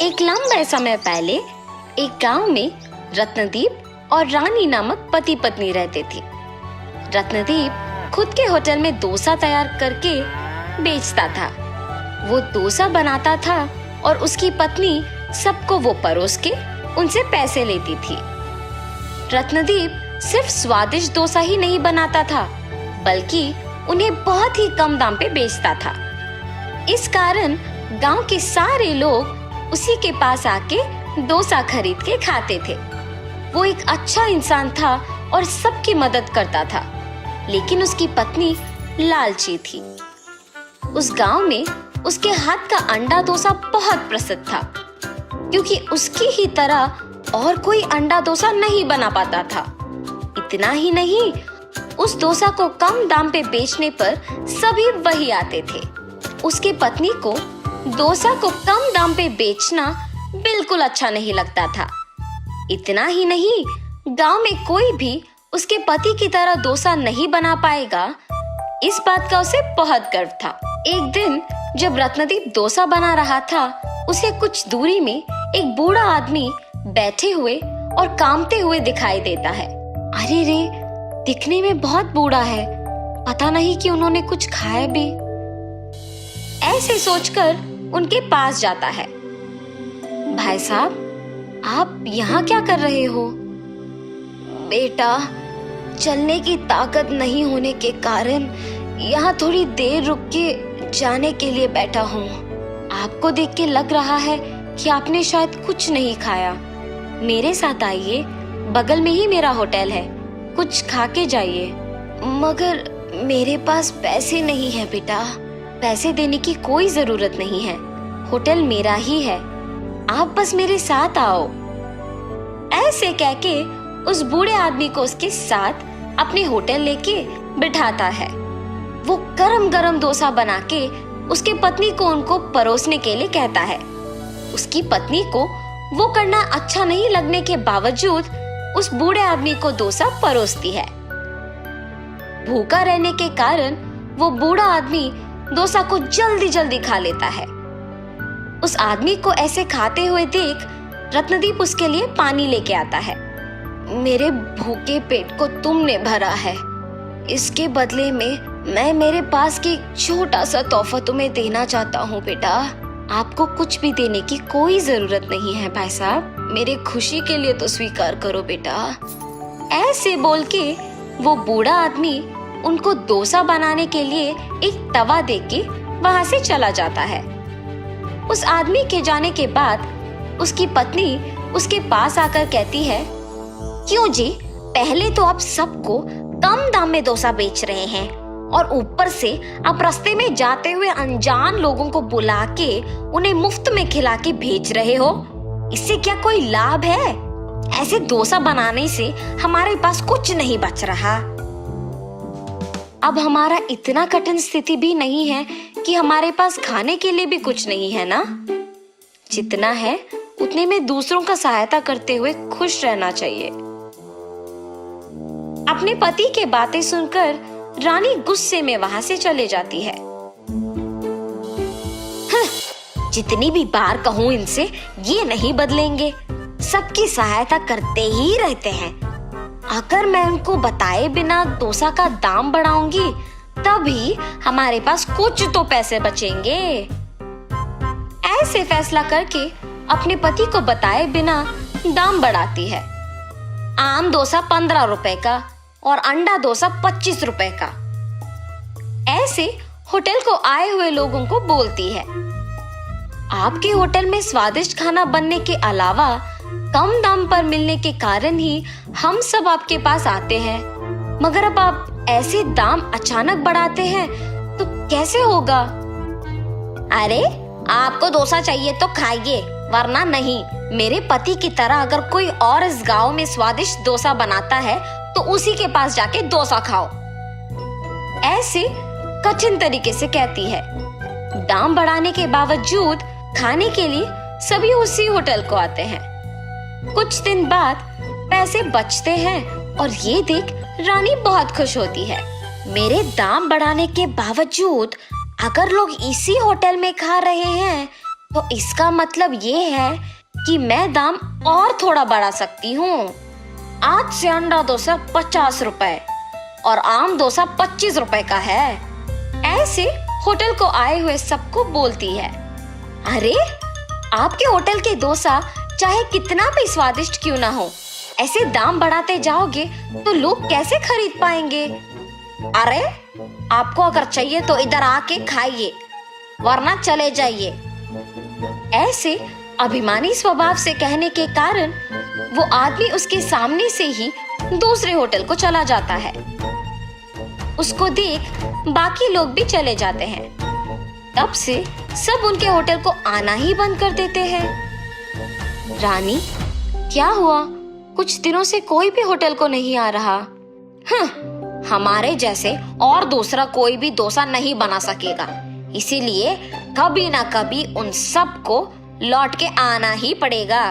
एक लंबे समय पहले एक गांव में रत्नदीप और रानी नामक पति पत्नी रहते थे। रत्नदीप खुद के होटल में डोसा तैयार करके बेचता था। वो डोसा बनाता था और उसकी पत्नी सबको वो परोस के उनसे पैसे लेती थी। रत्नदीप सिर्फ स्वादिष्ट डोसा ही नहीं बनाता था, बल्कि उन्हें बहुत ही कम दाम पे बेचता था। इस कारण गांव के सारे लोग उसी के पास आके डोसा खरीद के खाते थे। वो एक अच्छा इंसान था और सबकी मदद करता था, लेकिन उसकी पत्नी लालची थी। उस गांव में उसके हाथ का अंडा डोसा बहुत प्रसिद्ध था, क्योंकि उसकी ही तरह और कोई अंडा डोसा नहीं बना पाता था। इतना ही नहीं, उस डोसा को कम दाम पे बेचने पर सभी वही आते थे। उसकी पत्नी को डोसा को कम दाम पे बेचना बिल्कुल अच्छा नहीं लगता था। इतना ही नहीं, गांव में कोई भी उसके पति की तरह डोसा नहीं बना पाएगा, इस बात का उसे बहुत गर्व था। एक दिन जब रत्नदीप डोसा बना रहा था, उसे कुछ दूरी में एक बूढ़ा आदमी बैठे हुए और कामते हुए दिखाई देता है। अरे रे, दिखने में बहुत बूढ़ा है, पता नहीं कि उन्होंने कुछ खाया भी। ऐसे सोचकर उनके पास जाता है। भाई साहब, आप यहाँ क्या कर रहे हो? बेटा, चलने की ताकत नहीं होने के कारण यहाँ थोड़ी देर रुक के जाने के लिए बैठा हूँ। आपको देख के लग रहा है कि आपने शायद कुछ नहीं खाया। मेरे साथ आइए, बगल में ही मेरा होटल है, कुछ खा के जाइए। मगर मेरे पास पैसे नहीं है बेटा। पैसे देने की कोई जरूरत नहीं है, होटल मेरा ही है, आप बस मेरे साथ आओ। ऐसे कह के उस बूढ़े आदमी को उसके साथ अपने होटल लेके बिठाता है। वो गरम गरम डोसा बना के उसके पत्नी को उनको परोसने के लिए कहता है। उसकी पत्नी को वो करना अच्छा नहीं लगने के बावजूद उस बूढ़े आदमी को डोसा परोसती है। भूखा रहने के कारण वो बूढ़ा आदमी डोसा को जल्दी जल्दी खा लेता है। उस आदमी को ऐसे खाते हुए देख रत्नदीप उसके लिए पानी लेके आता है। मेरे भूखे पेट को तुमने भरा है, इसके बदले में मैं मेरे पास की छोटा सा तोहफा तुम्हें देना चाहता हूँ बेटा। आपको कुछ भी देने की कोई जरूरत नहीं है भाई साहब, मेरे खुशी के लिए तो स्वीकार करो बेटा। ऐसे बोल के वो बूढ़ा आदमी उनको डोसा बनाने के लिए एक तवा देके वहां से चला जाता है। उस आदमी के जाने के बाद उसकी पत्नी उसके पास आकर कहती है, क्यों जी, पहले तो आप सबको कम दाम में डोसा बेच रहे हैं और ऊपर से आप रास्ते में जाते हुए अनजान लोगों को बुला के उन्हें मुफ्त में खिला के भेज रहे हो। इससे क्या कोई लाभ है? ऐसे डोसा बनाने से हमारे पास कुछ नहीं बच रहा। अब हमारा इतना कठिन स्थिति भी नहीं है कि हमारे पास खाने के लिए भी कुछ नहीं है ना। जितना है उतने में दूसरों का सहायता करते हुए खुश रहना चाहिए। अपने पति के बातें सुनकर रानी गुस्से में वहां से चले जाती है। जितनी भी बार कहूं इनसे, ये नहीं बदलेंगे, सबकी सहायता करते ही रहते हैं। अगर मैं उनको बताए बिना डोसा का दाम बढ़ाऊंगी, तभी हमारे पास कुछ तो पैसे बचेंगे। ऐसे फैसला करके अपने पति को बताए बिना दाम बढ़ाती है। आम डोसा 15 रुपए का और अंडा डोसा 25 रुपए का। ऐसे होटल को आए हुए लोगों को बोलती है, आपके होटल में स्वादिष्ट खाना बनने के अलावा कम दाम पर मिलने के कारण ही हम सब आपके पास आते हैं, मगर अब आप ऐसे दाम अचानक बढ़ाते हैं तो कैसे होगा? अरे, आपको डोसा चाहिए तो खाइए, वरना नहीं। मेरे पति की तरह अगर कोई और इस गांव में स्वादिष्ट डोसा बनाता है तो उसी के पास जाके डोसा खाओ। ऐसे कठिन तरीके से कहती है। दाम बढ़ाने के बावजूद खाने के लिए सभी उसी होटल को आते हैं। कुछ दिन बाद पैसे बचते हैं और ये देख रानी बहुत खुश होती है। मेरे दाम बढ़ाने के बावजूद अगर लोग इसी होटल में खा रहे हैं तो इसका मतलब ये है कि मैं दाम और थोड़ा बढ़ा सकती हूँ। आज से अंडा डोसा 50 रुपए और आम डोसा 25 रुपए का है। ऐसे होटल को आए हुए सबको बोलती है। अरे, आपके होटल के डोसा चाहे कितना भी स्वादिष्ट क्यों ना हो, ऐसे दाम बढ़ाते जाओगे तो लोग कैसे खरीद पाएंगे? अरे, आपको अगर चाहिए तो इधर आके खाइए, वरना चले जाइए। ऐसे अभिमानी स्वभाव से कहने के कारण वो आदमी उसके सामने से ही दूसरे होटल को चला जाता है। उसको देख बाकी लोग भी चले जाते हैं। तब से सब उनके होटल को आना ही बंद कर देते हैं। रानी, क्या हुआ? कुछ दिनों से कोई भी होटल को नहीं आ रहा। हमारे जैसे और दूसरा कोई भी डोसा नहीं बना सकेगा, इसीलिए कभी ना कभी उन सबको लौट के आना ही पड़ेगा।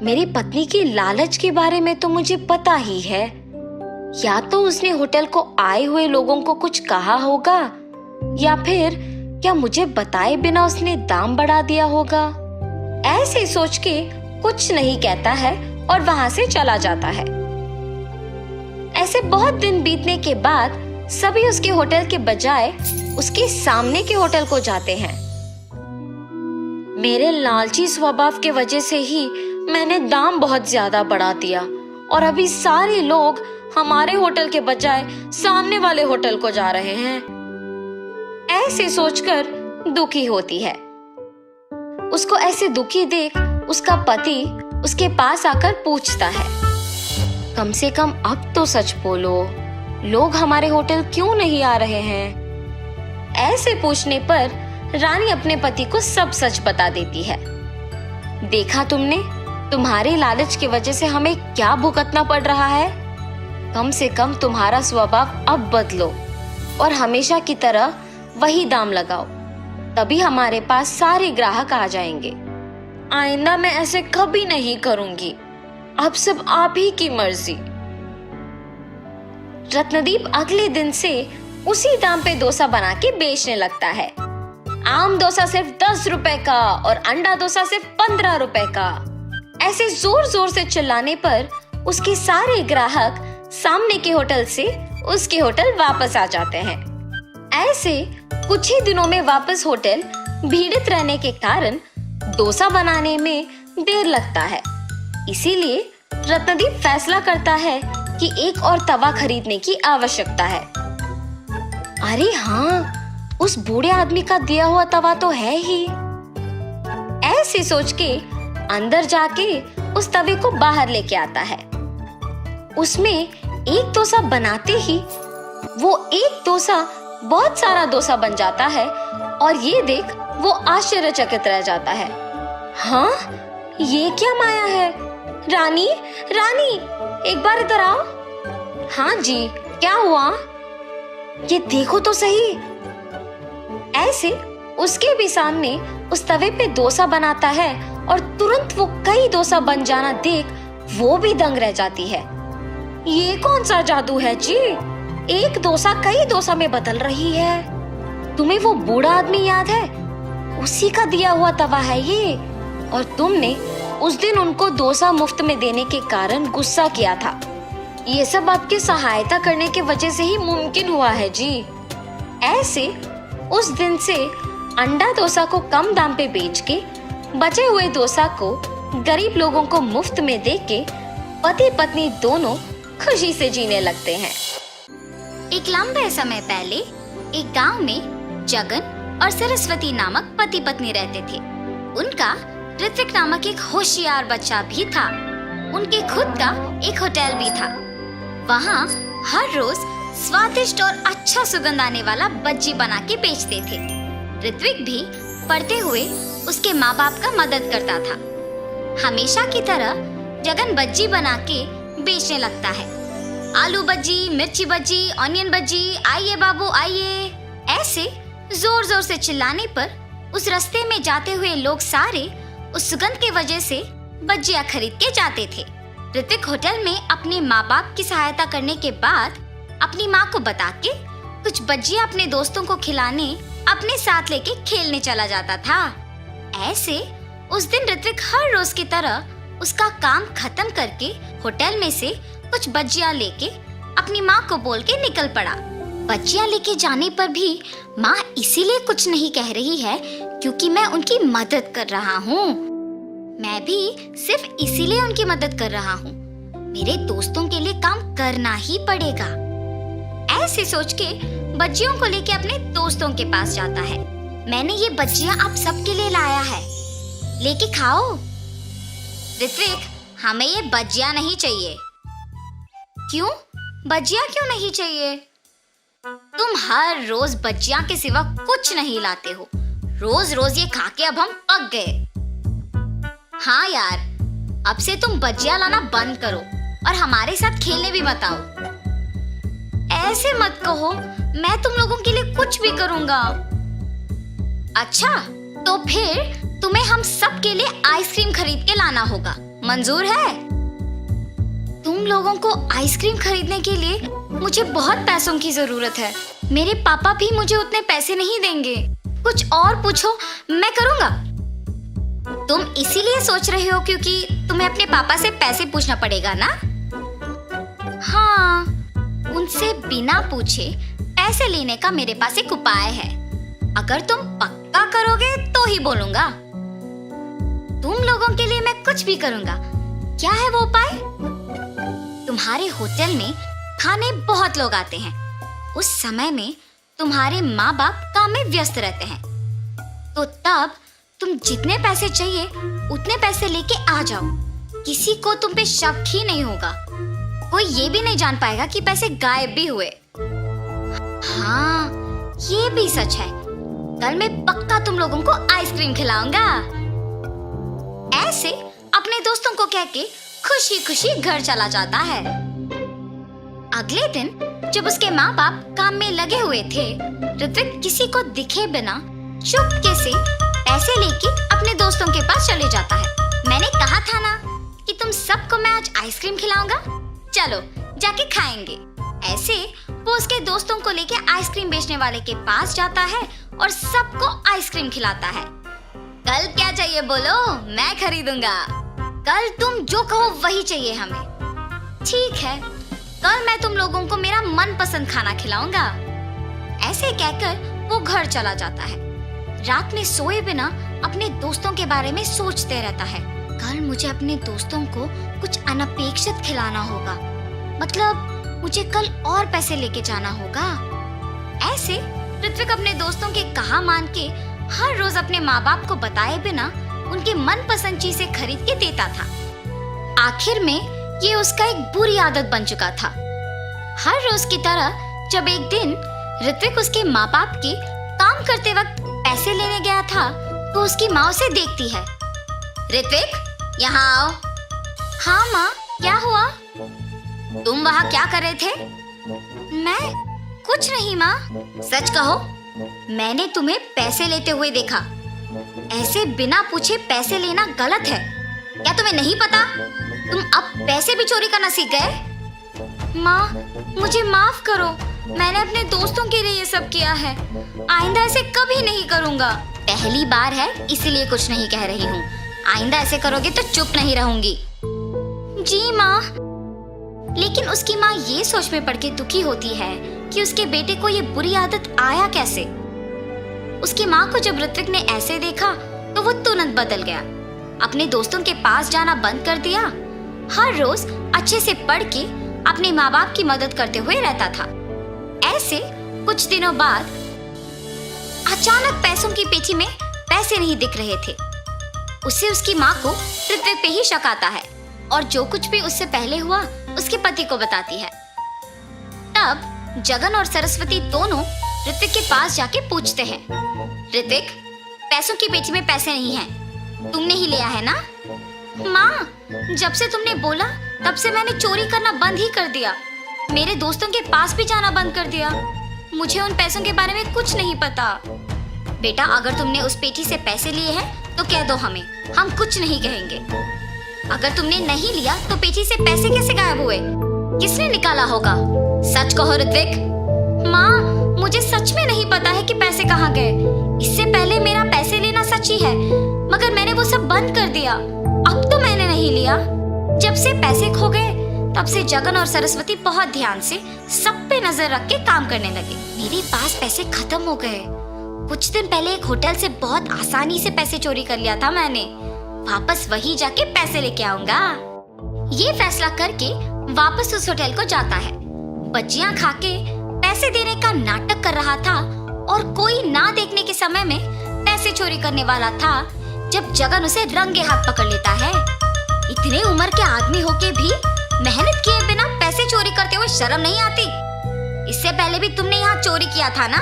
मेरी पत्नी की लालच के बारे में तो मुझे पता ही है। या तो उसने होटल को आए हुए लोगों को कुछ कहा होगा, या फिर क्या मुझे बताए बिना उसने दाम बढ़ा दिया होगा। ऐसे सोच के कुछ नहीं कहता है और वहां से चला जाता है। ऐसे बहुत दिन बीतने के बाद सभी उसके होटल के बजाय उसके सामने के होटल को जाते हैं। मेरे लालची स्वभाव के वजह से ही मैंने दाम बहुत ज्यादा बढ़ा दिया और अभी सारे लोग हमारे होटल के बजाय सामने वाले होटल को जा रहे हैं। ऐसे सोचकर दुखी होती है। उसको ऐसे दुखी देख उसका पति उसके पास आकर पूछता है, कम से कम अब तो सच बोलो, लोग हमारे होटल क्यों नहीं आ रहे हैं? ऐसे पूछने पर रानी अपने पति को सब सच बता देती है। देखा तुमने, तुम्हारे लालच की वजह से हमें क्या भुगतना पड़ रहा है। कम से कम तुम्हारा स्वभाव अब बदलो और हमेशा की तरह वही दाम लगाओ, तभी हमारे पास सारे ग्राहक आ जाएंगे। आइंदा मैं ऐसे कभी नहीं करूंगी। अब सब आप ही की मर्जी। रत्नदीप अगले दिन से उसी दाम पे डोसा बना के बेचने लगता है। आम डोसा सिर्फ 10 रुपए का और अंडा डोसा सिर्फ 15 रुपए का। ऐसे जोर जोर से चिल्लाने पर उसके सारे ग्राहक सामने के होटल से उसके होटल वापस आ जाते हैं। ऐसे कुछ ही दिनों में वापस होटल भीड़ित रहने के कारण डोसा बनाने में देर लगता है। इसीलिए रत्नदीप फैसला करता है कि एक और तवा खरीदने की आवश्यकता है। अरे हाँ, उस बूढ़े आदमी का दिया हुआ तवा तो है ही। ऐसे सोच के अंदर जाके उस तवे को बाहर लेके आता है। उसमें एक डोसा बनाते ही वो एक डोसा बहुत सारा डोसा बन जाता है और ये देख वो आश्चर्यचकित रह जाता है। हाँ, ये क्या माया है? रानी, रानी, एक बार इधर आओ। हाँ जी, क्या हुआ? ये देखो तो सही। ऐसे उसके भी सामने उस तवे पे डोसा बनाता है और तुरंत वो कई डोसा बन जाना देख वो भी दंग रह जाती है। ये कौन सा जादू है जी? एक डोसा कई डोसा में बदल रही है। तुम्हें वो बूढ़ा आदमी याद है? उसी का दिया हुआ तवा है ये। और तुमने उस दिन उनको डोसा मुफ्त में देने के कारण गुस्सा किया था। ये सब आपकी सहायता करने की वजह से ही मुमकिन हुआ है जी। ऐसे उस दिन से अंडा डोसा को कम दाम पे बेच के बचे हुए डोसा को गरीब लोगों को मुफ्त में दे के पति पत्नी दोनों खुशी से जीने लगते हैं। एक लंबे समय पहले एक गांव में जगन और सरस्वती नामक पति पत्नी रहते थे। उनका ऋत्विक नामक एक होशियार बच्चा भी था। उनके खुद का एक होटल भी था। वहाँ हर रोज स्वादिष्ट और अच्छा सुगंध आने वाला बज्जी बना के बेचते थे। ऋत्विक भी पढ़ते हुए उसके माँ बाप का मदद करता था। हमेशा की तरह जगन बज्जी बना के बेचने लगता है। आलू बज्जी, मिर्ची बज्जी, ऑनियन बज्जी, आइए बाबू आइए। ऐसे जोर जोर से चिल्लाने पर उस रास्ते में जाते हुए लोग सारे उस सुगंध की वजह से बज्जियां खरीद के जाते थे। ऋत्विक होटल में अपने माँ बाप की सहायता करने के बाद अपनी माँ को बता के कुछ बज्जियां अपने दोस्तों को खिलाने अपने साथ लेके खेलने चला जाता था। ऐसे उस दिन ऋत्विक हर रोज की तरह उसका काम खत्म करके होटल में से कुछ बज्जियां लेके अपनी माँ को बोल के निकल पड़ा। बज्जियां लेके जाने पर भी माँ इसीलिए कुछ नहीं कह रही है क्योंकि मैं उनकी मदद कर रहा हूँ। मैं भी सिर्फ इसीलिए उनकी मदद कर रहा हूँ। मेरे दोस्तों के लिए काम करना ही पड़ेगा। ऐसे सोच के बज्जियों को लेके अपने दोस्तों के पास जाता है। मैंने ये बज्जियां आप सबके लिए लाया है, लेके खाओ। ऋत्विक, हमें ये बज्जियां नहीं चाहिए। क्यों? बज्जियां क्यों नहीं चाहिए? तुम हर रोज बज्जियां के सिवा कुछ नहीं लाते हो। रोज रोज ये खा के अब हम पक गए। हाँ यार, अब से तुम बज्जियां लाना बंद करो और हमारे साथ खेलने भी मत आओ। ऐसे मत कहो, मैं तुम लोगों के लिए कुछ भी करूंगा। अच्छा, तो फिर तुम्हें हम सब के लिए आइसक्रीम खरीद के लाना होगा। मंजूर है? तुम लोगों को आइसक्रीम खरीदने के लिए मुझे बहुत पैसों की जरूरत है। मेरे पापा भी मुझे उतने पैसे नहीं देंगे। कुछ और पूछो, मैं करूंगा। तुम इसीलिए सोच रहे हो क्योंकि तुम्हें अपने पापा से पैसे पूछना पड़ेगा ना? हाँ, उनसे बिना पूछे पैसे लेने का मेरे पास एक उपाय है। अगर तुम पक्का करोगे तो ही बोलूंगा। तुम लोगों के लिए मैं कुछ भी करूंगा। क्या है वो उपाय? तुम्हारे होटल में खाने बहुत लोग आते हैं। उस समय में तुम्हारे माँ बाप काम में व्यस्त रहते हैं, तो तब तुम जितने पैसे चाहिए उतने पैसे लेके आ जाओ। किसी को तुम पे शक ही नहीं होगा। कोई ये भी नहीं जान पाएगा कि पैसे गायब भी हुए। हाँ, ये भी सच है। कल मैं पक्का तुम लोगों को आइसक्रीम खिलाऊंगा। ऐसे अपने दोस्तों को कह के खुशी खुशी घर चला जाता है। अगले दिन जब उसके माँ बाप काम में लगे हुए थे, ऋत्विक किसी को दिखे बिना चुपके से पैसे लेके अपने दोस्तों के पास चले जाता है। मैंने कहा था ना कि तुम सबको मैं आज आइसक्रीम खिलाऊंगा। चलो जाके खाएंगे। ऐसे वो उसके दोस्तों को लेके आइसक्रीम बेचने वाले के पास जाता है और सबको आइसक्रीम खिलाता है। कल क्या चाहिए बोलो, मैं खरीदूंगा। कल तुम जो कहो वही चाहिए हमें। ठीक है, कल मैं तुम लोगों को मेरा मनपसंद खाना खिलाऊंगा। ऐसे कहकर वो घर चला जाता है। रात में सोए बिना अपने दोस्तों के बारे में सोचते रहता है। कल मुझे अपने दोस्तों को कुछ अनपेक्षित खिलाना होगा। मतलब मुझे कल और पैसे लेके जाना होगा। ऐसे ऋत्विक अपने दोस्तों के कहा मान के हर रोज अपने माँ बाप को बताए बिना उनकी मनपसंद चीजें खरीद के देता था। आखिर में ये उसका एक बुरी आदत बन चुका था। हर रोज की तरह जब एक दिन ऋत्विक उसके माँ बाप के काम करते वक्त पैसे लेने गया था, तो उसकी माँ उसे देखती है। ऋत्विक, यहाँ आओ। हाँ माँ, क्या हुआ? तुम वहाँ क्या कर रहे थे? मैं कुछ नहीं माँ। सच कहो, मैंने तुम्हें पैसे लेते हुए देखा। ऐसे बिना पूछे पैसे लेना गलत है। क्या तुम्हें नहीं पता? तुम अब पैसे भी चोरी करना सीख गए। माँ, मुझे माफ करो। मैंने अपने दोस्तों के लिए ये सब किया है। आइंदा ऐसे कभी नहीं करूँगा। पहली बार है इसलिए कुछ नहीं कह रही हूँ। आइंदा ऐसे करोगे तो चुप नहीं रहूंगी। जी माँ। लेकिन उसकी माँ ये सोच में पड़ के दुखी होती है कि उसके बेटे को ये बुरी आदत आया कैसे। उसकी माँ को जब ऋत्विक ने ऐसे देखा तो वो तुरंत बदल गया। अपने दोस्तों के पास जाना बंद कर दिया। हर रोज अच्छे से पढ़ के अपने माँ बाप की मदद करते हुए रहता था। ऐसे कुछ दिनों बाद अचानक पैसों की पेटी में पैसे नहीं दिख रहे थे। उससे उसकी माँ को ऋत्विक पे ही शक आता है और जो कुछ भी उससे पहले हुआ उसके पति को बताती है। तब जगन और सरस्वती दोनों ऋत्विक के पास जाके पूछते हैं, ऋत्विक, पैसों की पेटी में पैसे नहीं हैं, तुमने ही लिया है ना? माँ, जब से तुमने बोला तब से मैंने चोरी करना बंद ही कर दिया। मेरे दोस्तों के पास भी जाना बंद कर दिया। मुझे उन पैसों के बारे में कुछ नहीं पता। बेटा, अगर तुमने उस पेटी से पैसे लिए हैं तो कह दो हमें, हम कुछ नहीं कहेंगे। अगर तुमने नहीं लिया तो पेटी से पैसे कैसे गायब हुए? किसने निकाला होगा? सच कहो ऋत्विक। माँ, मुझे सच में नहीं पता है कि पैसे कहाँ गए। इससे पहले मेरा पैसे लेना सच ही है, मगर मैंने वो सब बंद कर दिया। अब तो मैंने नहीं लिया। जब से पैसे खो गए तब से जगन और सरस्वती बहुत ध्यान से सब पे नजर रख के काम करने लगे। मेरे पास पैसे खत्म हो गए। कुछ दिन पहले एक होटल से बहुत आसानी से पैसे चोरी कर लिया था मैंने। वापस वही जाके पैसे लेके आऊंगा। ये फैसला करके वापस उस होटल को जाता है। बच्चियां खाके पैसे देने का नाटक कर रहा था और कोई ना देखने के समय में पैसे चोरी करने वाला था जब जगन उसे रंगे हाथ पकड़ लेता है। इतने उम्र के आदमी होके भी मेहनत किए बिना पैसे चोरी करते हुए शर्म नहीं आती? इससे पहले भी तुमने यहाँ चोरी किया था ना?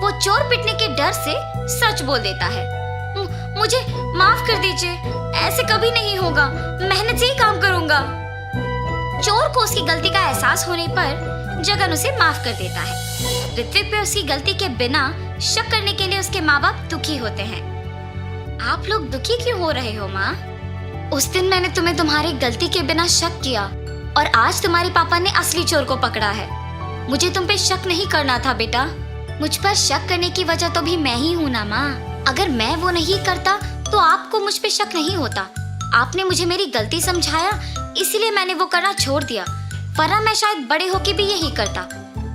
वो चोर पिटने के डर से सच बोल देता है। मुझे माफ कर दीजिए, ऐसे कभी नहीं होगा, मेहनत से ही काम करूंगा। चोर को उसकी गलती का एहसास होने पर जगन उसे माफ कर देता है। ऋत्विक पे उसकी गलती के बिना शक करने के लिए उसके माँ बाप दुखी होते हैं। आप लोग दुखी क्यों हो रहे हो माँ? उस दिन मैंने तुम्हें तुम्हारी गलती के बिना शक किया और आज तुम्हारे पापा ने असली चोर को पकड़ा है। मुझे तुम पे शक नहीं करना था बेटा। मुझ पर शक करने की वजह तो भी मैं ही हूँ ना माँ। अगर मैं वो नहीं करता तो आपको मुझ पे शक नहीं होता। आपने मुझे मेरी गलती समझाया, इसलिए मैंने वो करना छोड़ दिया, वरना मैं शायद बड़े होके भी यही करता।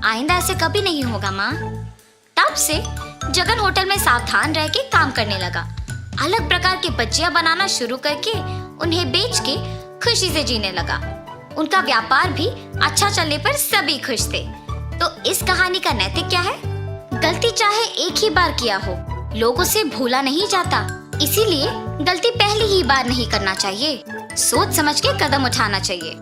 आइंदा ऐसे कभी नहीं होगा माँ। तब से जगन होटल में सावधान रह के काम करने लगा। अलग प्रकार के बच्चियां बनाना शुरू करके उन्हें बेच के खुशी से जीने लगा। उनका व्यापार भी अच्छा चलने पर सभी खुश थे। तो इस कहानी का नैतिक क्या है? गलती चाहे एक ही बार किया हो, लोगों से भूला नहीं जाता। इसीलिए गलती पहली ही बार नहीं करना चाहिए, सोच समझ के कदम उठाना चाहिए।